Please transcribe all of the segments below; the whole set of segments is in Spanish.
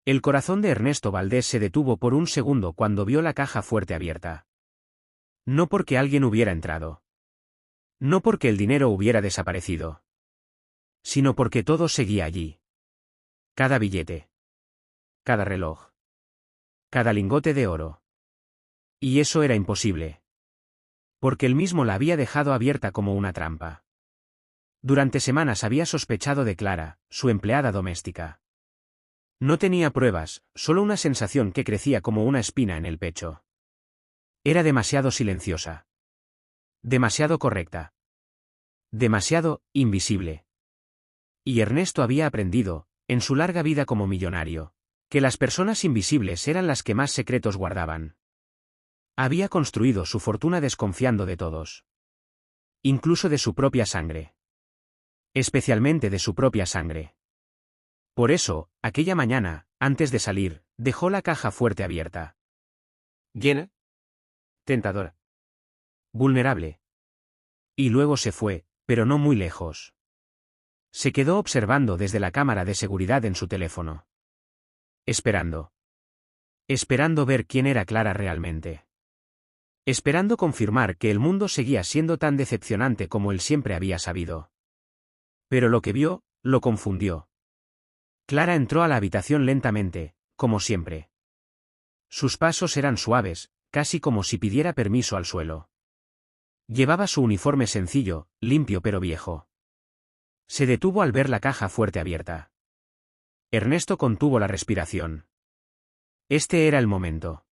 El corazón de Ernesto Valdés se detuvo por un segundo cuando vio la caja fuerte abierta. No porque alguien hubiera entrado. No porque el dinero hubiera desaparecido. Sino porque todo seguía allí. Cada billete. Cada reloj. Cada lingote de oro. Y eso era imposible. Porque él mismo la había dejado abierta como una trampa. Durante semanas había sospechado de Clara, su empleada doméstica. No tenía pruebas, solo una sensación que crecía como una espina en el pecho. Era demasiado silenciosa. Demasiado correcta. Demasiado invisible. Y Ernesto había aprendido, en su larga vida como millonario, que las personas invisibles eran las que más secretos guardaban. Había construido su fortuna desconfiando de todos. Incluso de su propia sangre. Especialmente de su propia sangre. Por eso, aquella mañana, antes de salir, dejó la caja fuerte abierta. Llena. Tentadora. Vulnerable. Y luego se fue, pero no muy lejos. Se quedó observando desde la cámara de seguridad en su teléfono. Esperando. Esperando ver quién era Clara realmente. Esperando confirmar que el mundo seguía siendo tan decepcionante como él siempre había sabido. Pero lo que vio, lo confundió. Clara entró a la habitación lentamente, como siempre. Sus pasos eran suaves, casi como si pidiera permiso al suelo. Llevaba su uniforme sencillo, limpio pero viejo. Se detuvo al ver la caja fuerte abierta. Ernesto contuvo la respiración. Este era el momento.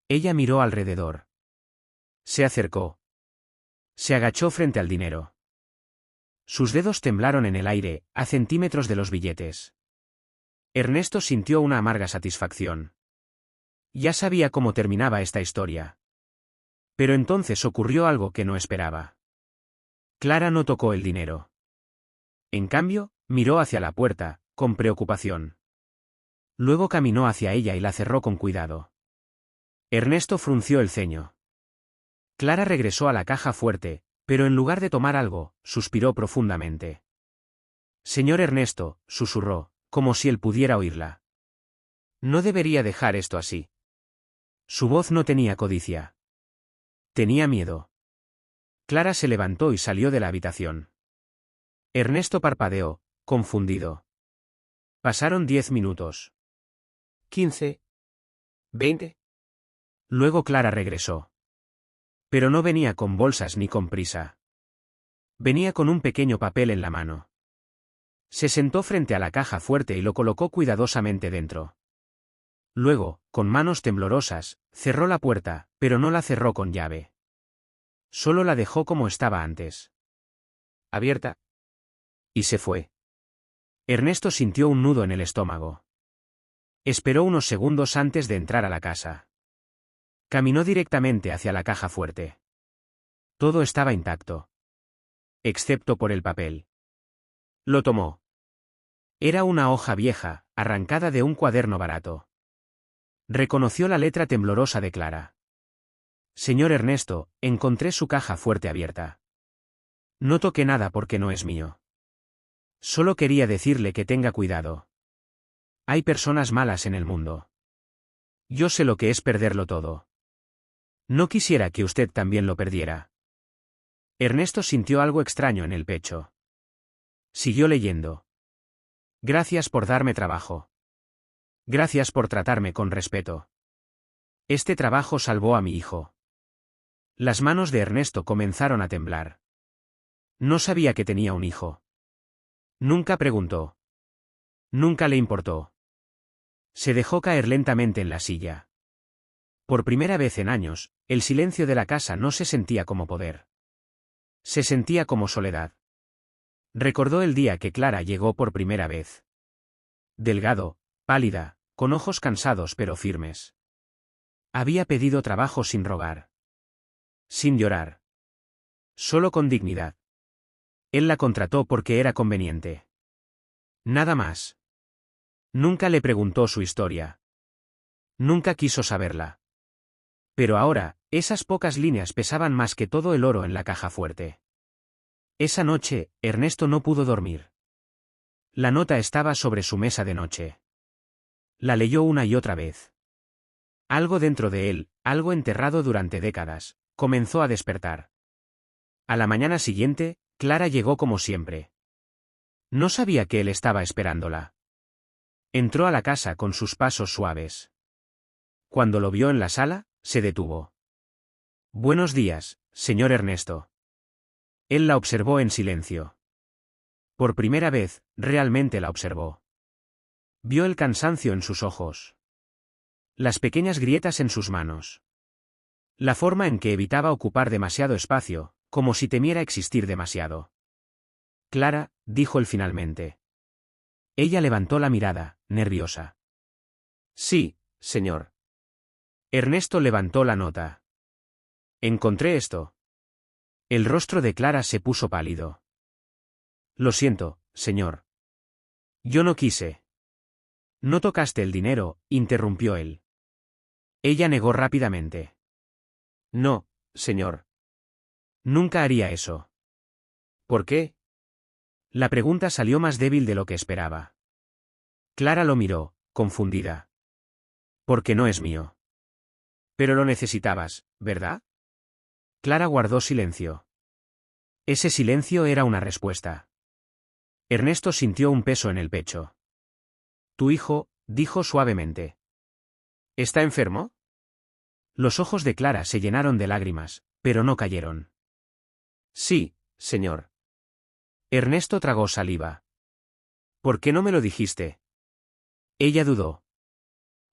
Ella miró alrededor. Se acercó. Se agachó frente al dinero. Sus dedos temblaron en el aire, a centímetros de los billetes. Ernesto sintió una amarga satisfacción. Ya sabía cómo terminaba esta historia. Pero entonces ocurrió algo que no esperaba. Clara no tocó el dinero. En cambio, miró hacia la puerta, con preocupación. Luego caminó hacia ella y la cerró con cuidado. Ernesto frunció el ceño. Clara regresó a la caja fuerte, pero en lugar de tomar algo, suspiró profundamente. Señor Ernesto, susurró, como si él pudiera oírla. No debería dejar esto así. Su voz no tenía codicia. Tenía miedo. Clara se levantó y salió de la habitación. Ernesto parpadeó, confundido. Pasaron 10 minutos. 15. 20. Luego Clara regresó. Pero no venía con bolsas ni con prisa. Venía con un pequeño papel en la mano. Se sentó frente a la caja fuerte y lo colocó cuidadosamente dentro. Luego, con manos temblorosas, cerró la puerta, pero no la cerró con llave. Solo la dejó como estaba antes. Abierta. Y se fue. Ernesto sintió un nudo en el estómago. Esperó unos segundos antes de entrar a la casa. Caminó directamente hacia la caja fuerte. Todo estaba intacto. Excepto por el papel. Lo tomó. Era una hoja vieja, arrancada de un cuaderno barato. Reconoció la letra temblorosa de Clara. Señor Ernesto, encontré su caja fuerte abierta. No toqué nada porque no es mío. Solo quería decirle que tenga cuidado. Hay personas malas en el mundo. Yo sé lo que es perderlo todo. No quisiera que usted también lo perdiera. Ernesto sintió algo extraño en el pecho. Siguió leyendo. Gracias por darme trabajo. Gracias por tratarme con respeto. Este trabajo salvó a mi hijo. Las manos de Ernesto comenzaron a temblar. No sabía que tenía un hijo. Nunca preguntó. Nunca le importó. Se dejó caer lentamente en la silla. Por primera vez en años, el silencio de la casa no se sentía como poder. Se sentía como soledad. Recordó el día que Clara llegó por primera vez. Delgado, pálida, con ojos cansados pero firmes. Había pedido trabajo sin rogar. Sin llorar. Solo con dignidad. Él la contrató porque era conveniente. Nada más. Nunca le preguntó su historia. Nunca quiso saberla. Pero ahora, esas pocas líneas pesaban más que todo el oro en la caja fuerte. Esa noche, Ernesto no pudo dormir. La nota estaba sobre su mesa de noche. La leyó una y otra vez. Algo dentro de él, algo enterrado durante décadas, comenzó a despertar. A la mañana siguiente, Clara llegó como siempre. No sabía que él estaba esperándola. Entró a la casa con sus pasos suaves. Cuando lo vio en la sala, se detuvo. Buenos días, señor Ernesto. Él la observó en silencio. Por primera vez, realmente la observó. Vio el cansancio en sus ojos. Las pequeñas grietas en sus manos. La forma en que evitaba ocupar demasiado espacio, como si temiera existir demasiado. Clara, dijo él finalmente. Ella levantó la mirada, nerviosa. Sí, señor. Ernesto levantó la nota. Encontré esto. El rostro de Clara se puso pálido. Lo siento, señor. Yo no quise. No tocaste el dinero, interrumpió él. Ella negó rápidamente. No, señor. Nunca haría eso. ¿Por qué? La pregunta salió más débil de lo que esperaba. Clara lo miró, confundida. Porque no es mío. Pero lo necesitabas, ¿verdad? Clara guardó silencio. Ese silencio era una respuesta. Ernesto sintió un peso en el pecho. Tu hijo, dijo suavemente. ¿Está enfermo? Los ojos de Clara se llenaron de lágrimas, pero no cayeron. Sí, señor. Ernesto tragó saliva. ¿Por qué no me lo dijiste? Ella dudó.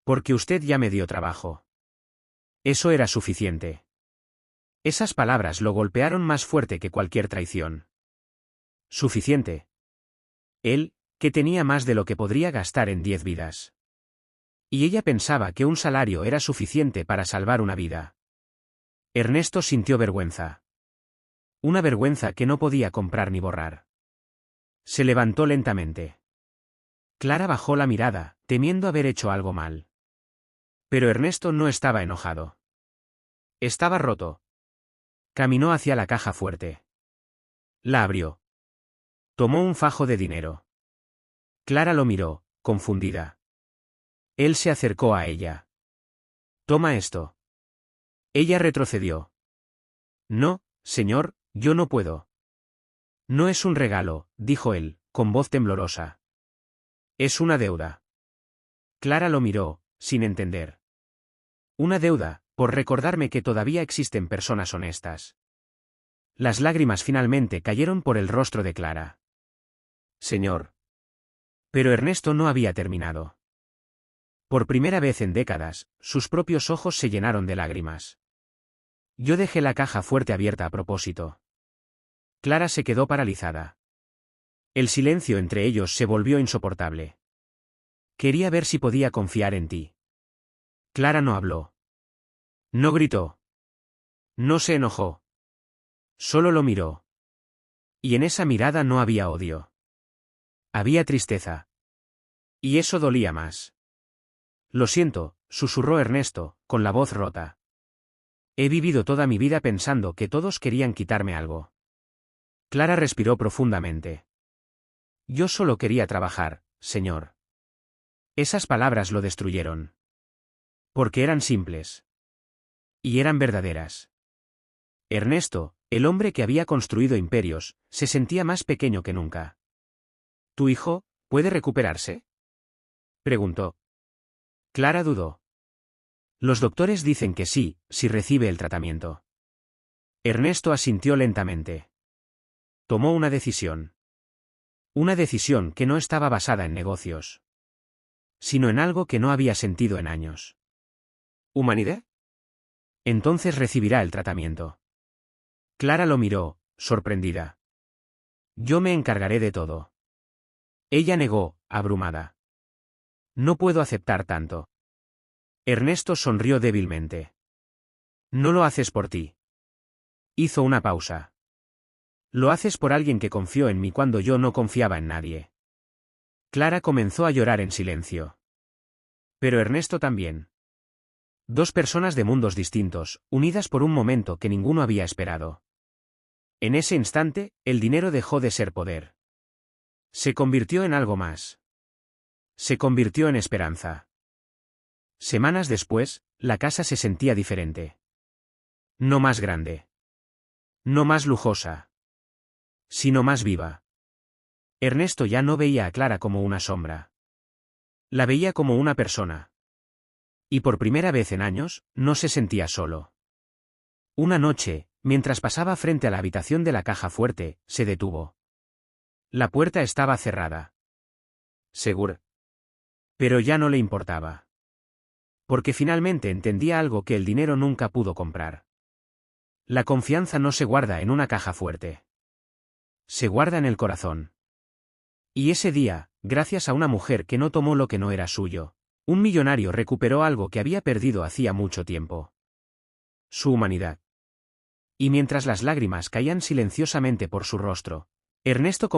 Porque usted ya me dio trabajo. Eso era suficiente. Esas palabras lo golpearon más fuerte que cualquier traición. Suficiente. Él, que tenía más de lo que podría gastar en 10 vidas. Y ella pensaba que un salario era suficiente para salvar una vida. Ernesto sintió vergüenza. Una vergüenza que no podía comprar ni borrar. Se levantó lentamente. Clara bajó la mirada, temiendo haber hecho algo mal. Pero Ernesto no estaba enojado. Estaba roto. Caminó hacia la caja fuerte. La abrió. Tomó un fajo de dinero. Clara lo miró, confundida. Él se acercó a ella. Toma esto. Ella retrocedió. No, señor, yo no puedo. No es un regalo, dijo él, con voz temblorosa. Es una deuda. Clara lo miró, sin entender. Una deuda, por recordarme que todavía existen personas honestas. Las lágrimas finalmente cayeron por el rostro de Clara. Señor. Pero Ernesto no había terminado. Por primera vez en décadas, sus propios ojos se llenaron de lágrimas. Yo dejé la caja fuerte abierta a propósito. Clara se quedó paralizada. El silencio entre ellos se volvió insoportable. Quería ver si podía confiar en ti. Clara no habló. No gritó. No se enojó. Solo lo miró. Y en esa mirada no había odio. Había tristeza. Y eso dolía más. Lo siento, susurró Ernesto, con la voz rota. He vivido toda mi vida pensando que todos querían quitarme algo. Clara respiró profundamente. Yo solo quería trabajar, señor. Esas palabras lo destruyeron. Porque eran simples. Y eran verdaderas. Ernesto, el hombre que había construido imperios, se sentía más pequeño que nunca. ¿Tu hijo puede recuperarse? Preguntó. Clara dudó. Los doctores dicen que sí, si recibe el tratamiento. Ernesto asintió lentamente. Tomó una decisión. Una decisión que no estaba basada en negocios. Sino en algo que no había sentido en años. ¿Humanidad? Entonces recibirá el tratamiento. Clara lo miró, sorprendida. Yo me encargaré de todo. Ella negó, abrumada. No puedo aceptar tanto. Ernesto sonrió débilmente. No lo haces por ti. Hizo una pausa. Lo haces por alguien que confió en mí cuando yo no confiaba en nadie. Clara comenzó a llorar en silencio. Pero Ernesto también. Dos personas de mundos distintos, unidas por un momento que ninguno había esperado. En ese instante, el dinero dejó de ser poder. Se convirtió en algo más. Se convirtió en esperanza. Semanas después, la casa se sentía diferente. No más grande. No más lujosa. Sino más viva. Ernesto ya no veía a Clara como una sombra. La veía como una persona. Y por primera vez en años, no se sentía solo. Una noche, mientras pasaba frente a la habitación de la caja fuerte, se detuvo. La puerta estaba cerrada. Seguro. Pero ya no le importaba. Porque finalmente entendía algo que el dinero nunca pudo comprar. La confianza no se guarda en una caja fuerte. Se guarda en el corazón. Y ese día, gracias a una mujer que no tomó lo que no era suyo, un millonario recuperó algo que había perdido hacía mucho tiempo. Su humanidad. Y mientras las lágrimas caían silenciosamente por su rostro, Ernesto